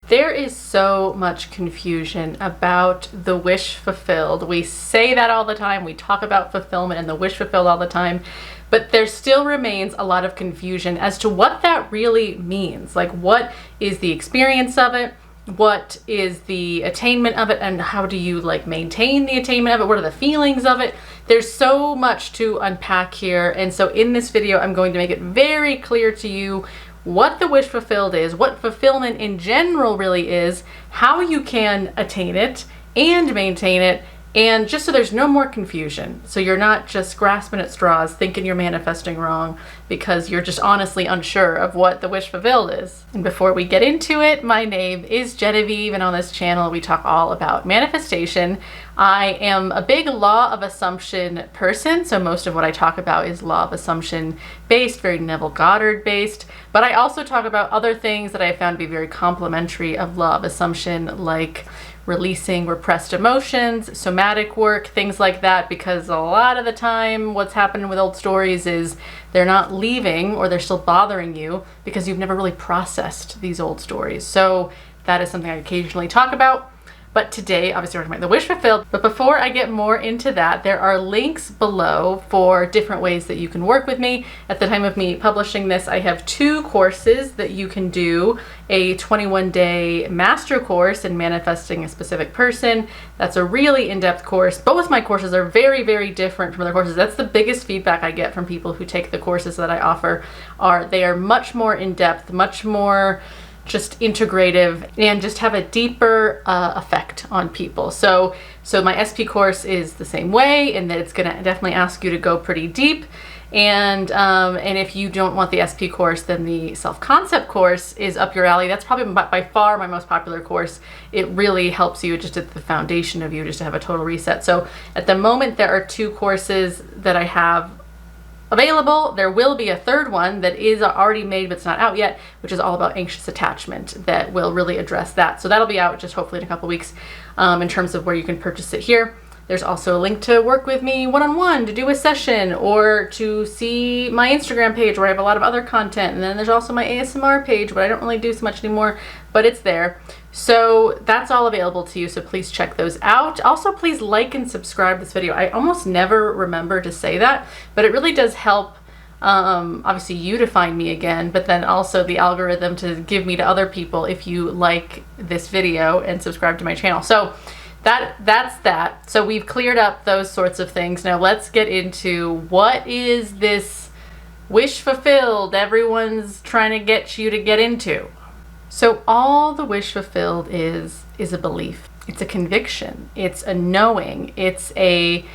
There is so much confusion about the wish fulfilled. We say that all the time. We talk about fulfillment and the wish fulfilled all the time, but there still remains a lot of confusion as to what that really means. Like, what is the experience of it? What is the attainment of it? And how do you like maintain the attainment of it? What are the feelings of it? There's so much to unpack here. And so in this video, I'm going to make it very clear to you what the wish fulfilled is, what fulfillment in general really is, how you can attain it and maintain it, and just so there's no more confusion. So you're not just grasping at straws thinking you're manifesting wrong because you're just honestly unsure of what the wish fulfilled is. And before we get into it, my name is Genevieve, and on this channel we talk all about manifestation. I am a big law of assumption person, so most of what I talk about is law of assumption based, very Neville Goddard based, but I also talk about other things that I found to be very complementary of law of assumption, like releasing repressed emotions, somatic work, things like that, because a lot of the time what's happening with old stories is they're not leaving, or they're still bothering you because you've never really processed these old stories. So that is something I occasionally talk about. But today, obviously, we're talking about the wish fulfilled. But before I get more into that, there are links below for different ways that you can work with me. At the time of me publishing this, I have 2 courses that you can do. A 21-day master course in manifesting a specific person. That's a really in-depth course. Both my courses are very, very different from other courses. That's the biggest feedback I get from people who take the courses that I offer. They are much more in-depth, much more just integrative, and just have a deeper effect on people. So my SP course is the same way, in that it's gonna definitely ask you to go pretty deep. And if you don't want the SP course, then the self-concept course is up your alley. That's probably by far my most popular course. It really helps you just at the foundation of you, just to have a total reset. So at the moment, there are 2 courses that I have available. There will be a 3rd one that is already made, but it's not out yet, which is all about anxious attachment, that will really address that. So that'll be out just hopefully in a couple weeks in terms of where you can purchase it here. There's also a link to work with me one-on-one, to do a session, or to see my Instagram page where I have a lot of other content. And then there's also my ASMR page, but I don't really do so much anymore, but it's there. So that's all available to you, so please check those out. Also, please like and subscribe this video. I almost never remember to say that, but it really does help, obviously, you to find me again, but then also the algorithm to give me to other people if you like this video and subscribe to my channel. So that's that. So we've cleared up those sorts of things. Now let's get into what is this wish fulfilled everyone's trying to get you to get into. So all the wish fulfilled is a belief. It's a conviction. It's a knowing. It's a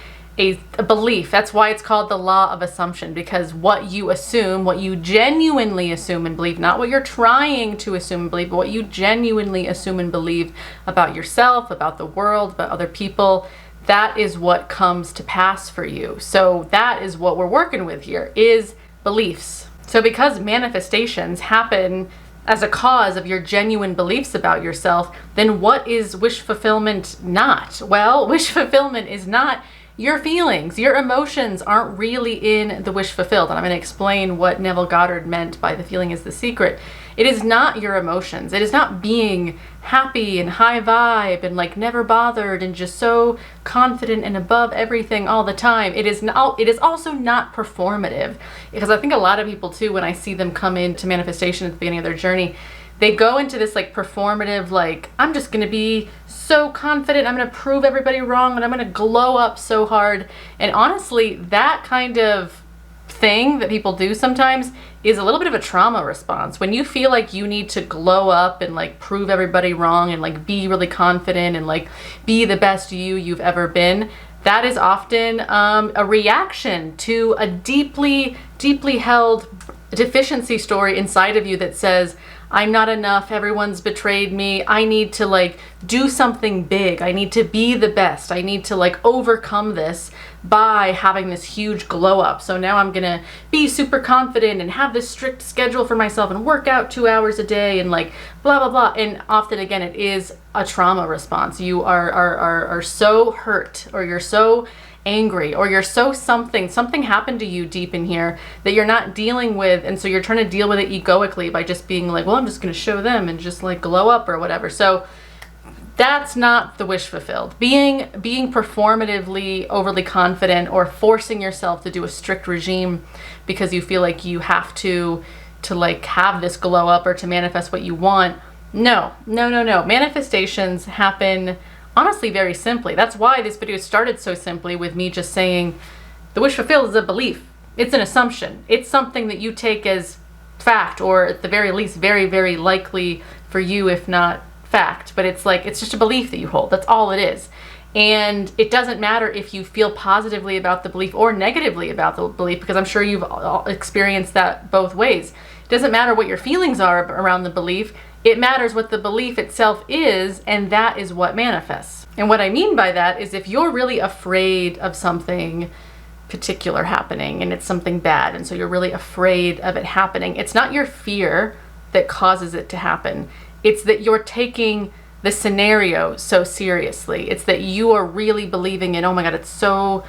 belief. That's why it's called the law of assumption, because what you assume, what you genuinely assume and believe, not what you're trying to assume and believe, but what you genuinely assume and believe about yourself, about the world, about other people, that is what comes to pass for you. So that is what we're working with here, is beliefs. So because manifestations happen as a cause of your genuine beliefs about yourself, then what is wish fulfillment not? Well, wish fulfillment is not your feelings. Your emotions aren't really in the wish fulfilled. And I'm going to explain what Neville Goddard meant by the feeling is the secret. It is not your emotions. It is not being happy and high vibe and like never bothered and just so confident and above everything all the time. It is also not performative, because I think a lot of people too, when I see them come into manifestation at the beginning of their journey, they go into this like performative, like, I'm just going to be so confident, I'm going to prove everybody wrong, and I'm going to glow up so hard. And honestly, that kind of thing that people do sometimes is a little bit of a trauma response. When you feel like you need to glow up and like prove everybody wrong and like be really confident and like be the best you've ever been, that is often a reaction to a deeply, deeply held deficiency story inside of you that says, I'm not enough, everyone's betrayed me, I need to like do something big, I need to be the best, I need to like overcome this by having this huge glow up. So now I'm gonna be super confident and have this strict schedule for myself and work out 2 hours a day and like blah, blah, blah. And often again, it is a trauma response. You are so hurt, or you're so angry, or you're so something happened to you deep in here that you're not dealing with, and so you're trying to deal with it egoically by just being like, well, I'm just going to show them and just like glow up or whatever. So that's not the wish fulfilled. Being performatively overly confident, or forcing yourself to do a strict regime because you feel like you have to like have this glow up or to manifest what you want. No. Manifestations happen honestly very simply. That's why this video started so simply, with me just saying the wish fulfilled is a belief. It's an assumption. It's something that you take as fact, or at the very least very, very likely for you, if not fact. But it's like, it's just a belief that you hold. That's all it is. And it doesn't matter if you feel positively about the belief or negatively about the belief, because I'm sure you've all experienced that both ways. It doesn't matter what your feelings are around the belief. It matters what the belief itself is, and that is what manifests. And what I mean by that is, if you're really afraid of something particular happening, and it's something bad, and so you're really afraid of it happening, it's not your fear that causes it to happen. It's that you're taking the scenario so seriously. It's that you are really believing in, oh my God, it's so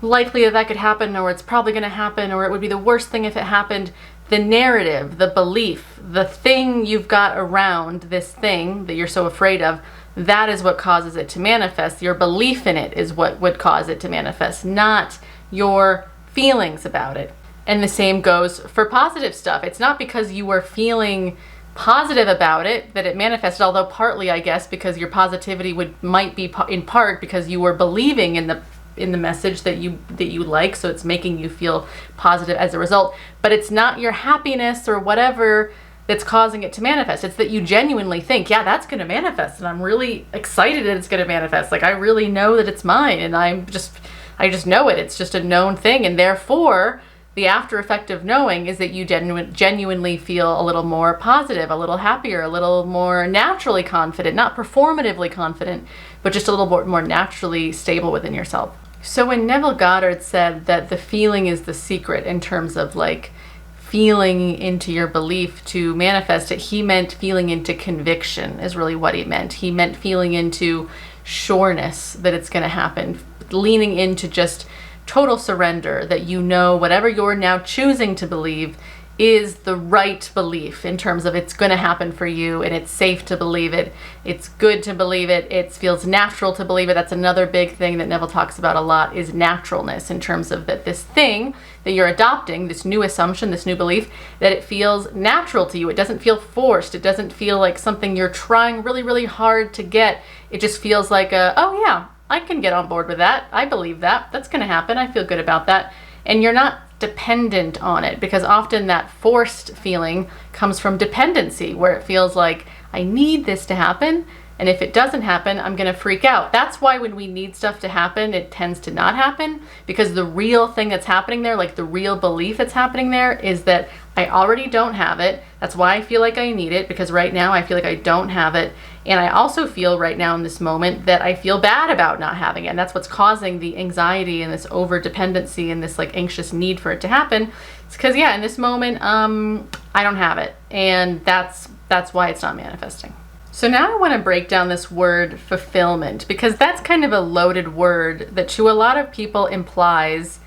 likely that could happen, or it's probably going to happen, or it would be the worst thing if it happened. The narrative, the belief, the thing you've got around this thing that you're so afraid of, that is what causes it to manifest. Your belief in it is what would cause it to manifest, not your feelings about it. And the same goes for positive stuff. It's not because you were feeling positive about it that it manifested, although partly, I guess, because your positivity might be in part because you were believing in the message that you like, so it's making you feel positive as a result. But it's not your happiness or whatever that's causing it to manifest. It's that you genuinely think, yeah, that's going to manifest, and I'm really excited that it's going to manifest. Like, I really know that it's mine, and I just know it. It's just a known thing, and therefore the after effect of knowing is that you genuinely feel a little more positive, a little happier, a little more naturally confident, not performatively confident, but just a little more naturally stable within yourself. So when Neville Goddard said that the feeling is the secret, in terms of like feeling into your belief to manifest it, he meant feeling into conviction is really what he meant. He meant feeling into sureness that it's going to happen, leaning into just total surrender, that you know whatever you're now choosing to believe is the right belief, in terms of it's going to happen for you, and it's safe to believe it, it's good to believe it, it feels natural to believe it. That's another big thing that Neville talks about a lot, is naturalness, in terms of that this thing that you're adopting, this new assumption, this new belief, that it feels natural to you. It doesn't feel forced. It doesn't feel like something you're trying really, really hard to get. It just feels like oh yeah, I can get on board with that. I believe that. That's going to happen. I feel good about that. And you're not dependent on it, because often that forced feeling comes from dependency, where it feels like I need this to happen, and if it doesn't happen, I'm going to freak out. That's why when we need stuff to happen, it tends to not happen, because the real thing that's happening there, like the real belief that's happening there, is that I already don't have it. That's why I feel like I need it, because right now I feel like I don't have it. And I also feel right now in this moment that I feel bad about not having it. And that's what's causing the anxiety and this over dependency and this like anxious need for it to happen. It's because, yeah, in this moment, I don't have it. And that's why it's not manifesting. So now I want to break down this word fulfillment, because that's kind of a loaded word that to a lot of people implies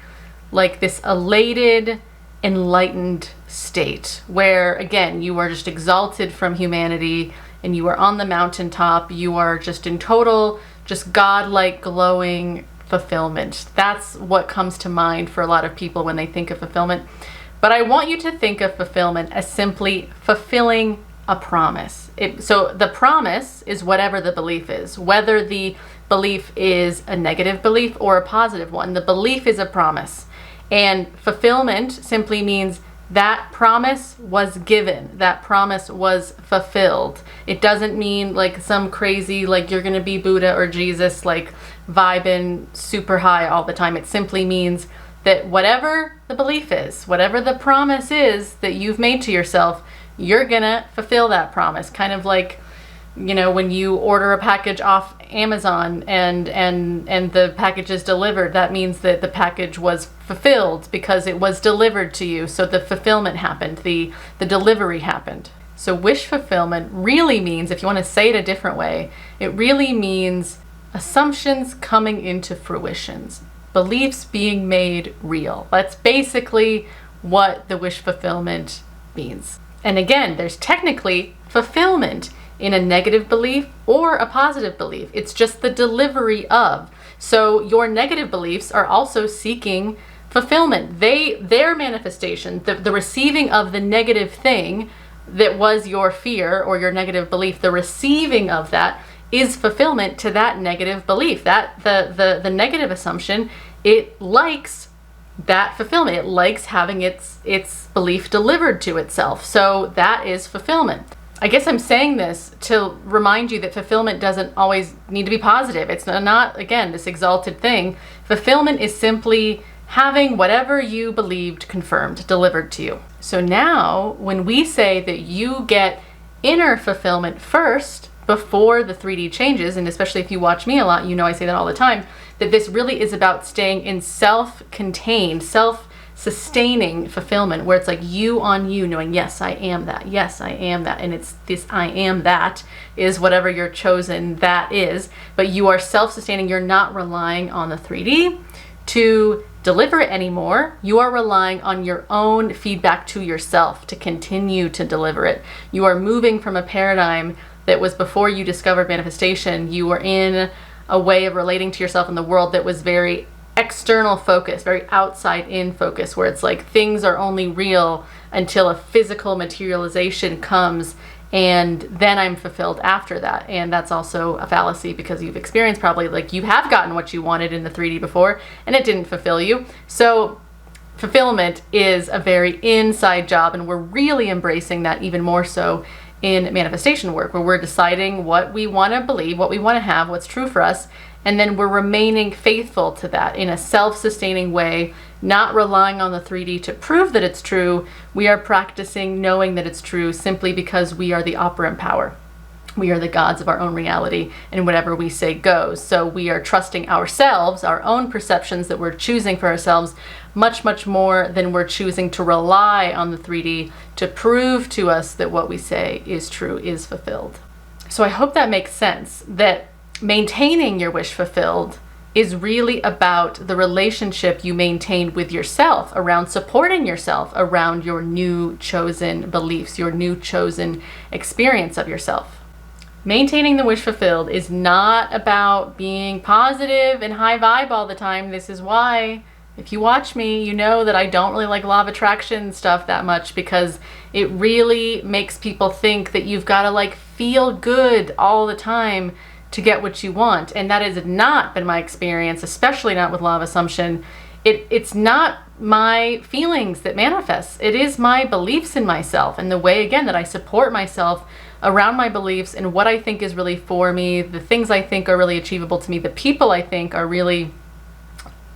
like this elated, enlightened state where, again, you are just exalted from humanity and you are on the mountaintop. You are just in total, just godlike, glowing fulfillment. That's what comes to mind for a lot of people when they think of fulfillment. But I want you to think of fulfillment as simply fulfilling a promise. So the promise is whatever the belief is, whether the belief is a negative belief or a positive one. The belief is a promise. And fulfillment simply means that promise was given. That promise was fulfilled. It doesn't mean like some crazy, like you're going to be Buddha or Jesus, like vibing super high all the time. It simply means that whatever the belief is, whatever the promise is that you've made to yourself, you're going to fulfill that promise. Kind of like, you know, when you order a package off Amazon and the package is delivered, that means that the package was fulfilled because it was delivered to you. So the fulfillment happened, the delivery happened. So wish fulfillment really means, if you want to say it a different way, it really means assumptions coming into fruition. beliefs being made real. That's basically what the wish fulfillment means. And again, there's technically fulfillment in a negative belief or a positive belief. It's just the delivery of. So your negative beliefs are also seeking fulfillment. Their manifestation, the receiving of the negative thing that was your fear or your negative belief, the receiving of that is fulfillment to that negative belief. That the negative assumption, it likes that fulfillment. It likes having its belief delivered to itself. So that is fulfillment. I guess I'm saying this to remind you that fulfillment doesn't always need to be positive. It's not, again, this exalted thing. Fulfillment is simply having whatever you believed confirmed, delivered to you. So now, when we say that you get inner fulfillment first before the 3D changes, and especially if you watch me a lot, you know I say that all the time, that this really is about staying in self-contained, self-sustaining fulfillment, where it's like you on you, knowing, yes, I am that. Yes, I am that. And it's this I am that is whatever your chosen that is. But you are self-sustaining. You're not relying on the 3D to deliver it anymore. You are relying on your own feedback to yourself to continue to deliver it. You are moving from a paradigm that was before you discovered manifestation. You were in a way of relating to yourself in the world that was very external focus, very outside in focus, where it's like things are only real until a physical materialization comes, and then I'm fulfilled after that. And that's also a fallacy, because you've experienced probably like you have gotten what you wanted in the 3D before and it didn't fulfill you. So fulfillment is a very inside job, and we're really embracing that even more so in manifestation work, where we're deciding what we want to believe, what we want to have, what's true for us, and then we're remaining faithful to that in a self-sustaining way, not relying on the 3D to prove that it's true. We are practicing knowing that it's true simply because we are the operant power. We are the gods of our own reality, and whatever we say goes. So we are trusting ourselves, our own perceptions that we're choosing for ourselves, much, much more than we're choosing to rely on the 3D to prove to us that what we say is true, is fulfilled. So I hope that makes sense, that maintaining your wish fulfilled is really about the relationship you maintain with yourself, around supporting yourself, around your new chosen beliefs, your new chosen experience of yourself. Maintaining the wish fulfilled is not about being positive and high vibe all the time. This is why, if you watch me, you know that I don't really like law of attraction stuff that much, because it really makes people think that you've got to like feel good all the time to get what you want. And that has not been my experience, especially not with law of assumption. It's not my feelings that manifest. It is my beliefs in myself, and the way, again, that I support myself around my beliefs and what I think is really for me, the things I think are really achievable to me, the people I think are really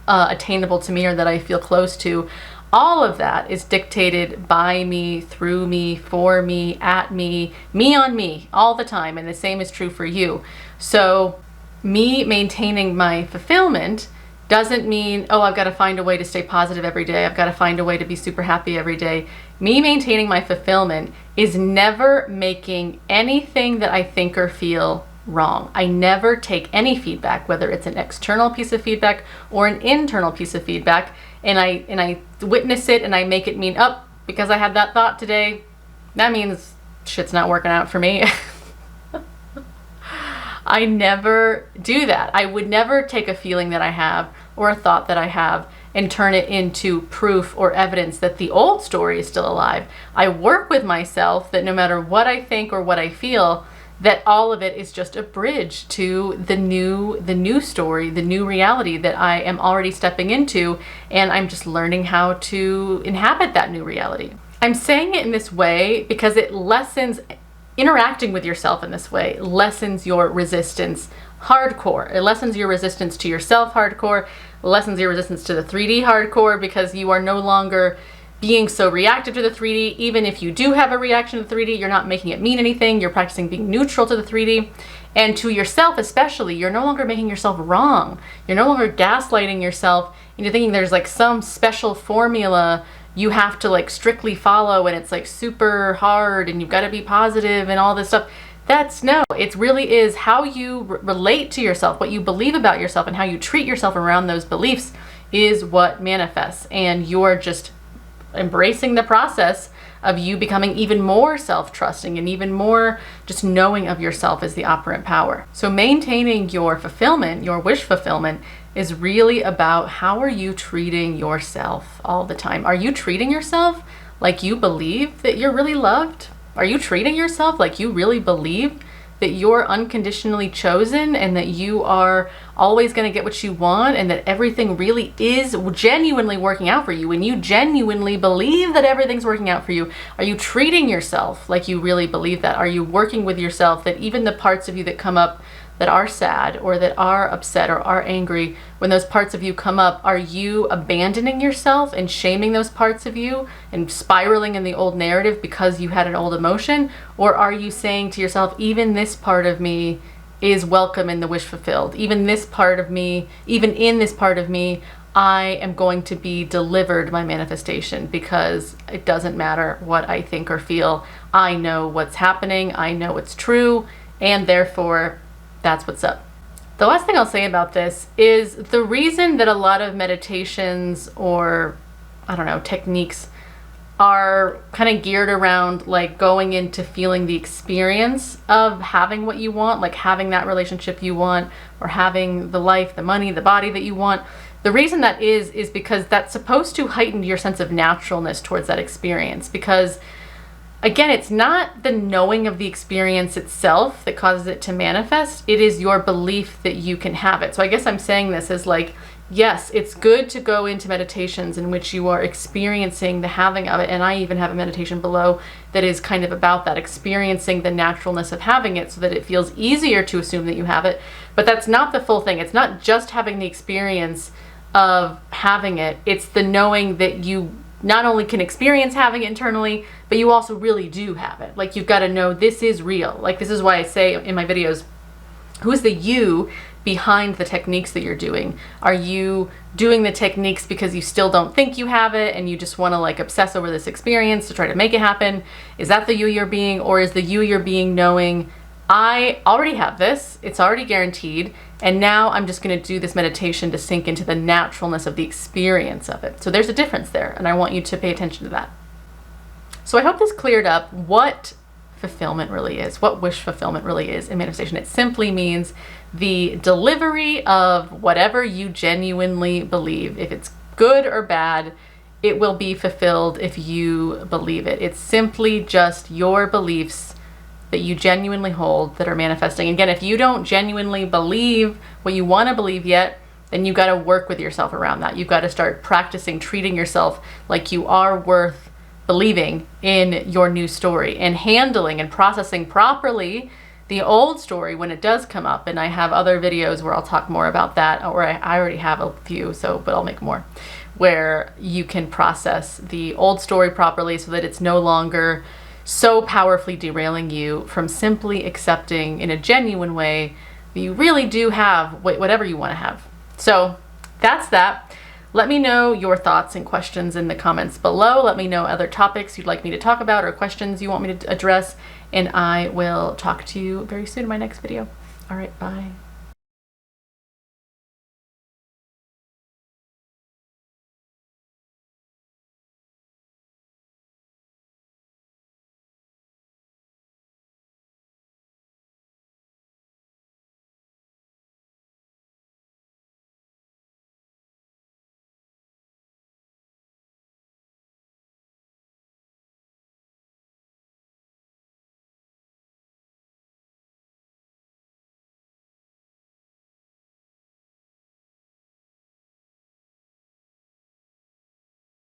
attainable to me or that I feel close to. All of that is dictated by me, through me, for me, at me on me, all the time. And the same is true for you. So me maintaining my fulfillment doesn't mean, oh, I've got to find a way to stay positive every day. I've got to find a way to be super happy every day. Me maintaining my fulfillment is never making anything that I think or feel wrong. I never take any feedback, whether it's an external piece of feedback or an internal piece of feedback, and I witness it and I make it mean, oh, because I had that thought today, that means shit's not working out for me. I never do that. I would never take a feeling that I have or a thought that I have and turn it into proof or evidence that the old story is still alive. I work with myself that no matter what I think or what I feel, that all of it is just a bridge to the new story, the new reality that I am already stepping into, and I'm just learning how to inhabit that new reality. I'm saying it in this way because it lessens interacting with yourself in this way, lessens your resistance hardcore. It lessens your resistance to yourself hardcore, lessens your resistance to the 3D hardcore, because you are no longer being so reactive to the 3D. Even if you do have a reaction to the 3D, you're not making it mean anything. You're practicing being neutral to the 3D. And to yourself especially, you're no longer making yourself wrong. You're no longer gaslighting yourself into thinking there's like some special formula you have to like strictly follow and it's like super hard and you've got to be positive and all this stuff. It really is how you relate to yourself, what you believe about yourself, and how you treat yourself around those beliefs is what manifests. And you're just embracing the process of you becoming even more self-trusting and even more just knowing of yourself as the operant power. So maintaining your fulfillment, your wish fulfillment, is really about how are you treating yourself all the time. Are you treating yourself like you believe that you're really loved? Are you treating yourself like you really believe that you're unconditionally chosen and that you are always going to get what you want and that everything really is genuinely working out for you? When you genuinely believe that everything's working out for you, are you treating yourself like you really believe that? Are you working with yourself that even the parts of you that come up that are sad or that are upset or are angry, when those parts of you come up, are you abandoning yourself and shaming those parts of you and spiraling in the old narrative because you had an old emotion? Or are you saying to yourself, even this part of me is welcome in the wish fulfilled. Even in this part of me, I am going to be delivered my manifestation because it doesn't matter what I think or feel. I know what's happening. I know it's true. And therefore, that's what's up. The last thing I'll say about this is the reason that a lot of meditations or, techniques are kind of geared around like going into feeling the experience of having what you want, like having that relationship you want or having the life, the money, the body that you want. The reason that is because that's supposed to heighten your sense of naturalness towards that experience. Because again, it's not the knowing of the experience itself that causes it to manifest. It is your belief that you can have it. So I guess I'm saying this as like, yes, it's good to go into meditations in which you are experiencing the having of it. And I even have a meditation below that is kind of about that, experiencing the naturalness of having it so that it feels easier to assume that you have it. But that's not the full thing. It's not just having the experience of having it. It's the knowing that you not only can experience having it internally, but you also really do have it. Like you've got to know this is real. Like this is why I say in my videos, who's the you behind the techniques that you're doing? Are you doing the techniques because you still don't think you have it and you just want to like obsess over this experience to try to make it happen? Is that the you you're being? Or is the you you're being knowing, I already have this, it's already guaranteed, and now I'm just going to do this meditation to sink into the naturalness of the experience of it. So there's a difference there, and I want you to pay attention to that. So I hope this cleared up what fulfillment really is, what wish fulfillment really is in manifestation. It simply means the delivery of whatever you genuinely believe. If it's good or bad, it will be fulfilled if you believe it. It's simply just your beliefs that you genuinely hold that are manifesting. Again, if you don't genuinely believe what you want to believe yet, then you got to work with yourself around that. You've got to start practicing treating yourself like you are worth believing in your new story and handling and processing properly the old story when it does come up. And I have other videos where I'll talk more about that, or I already have a few, but I'll make more, where you can process the old story properly so that it's no longer so powerfully derailing you from simply accepting in a genuine way that you really do have whatever you want to have. So that's that. Let me know your thoughts and questions in the comments below. Let me know other topics you'd like me to talk about or questions you want me to address, and I will talk to you very soon in my next video. All right, bye.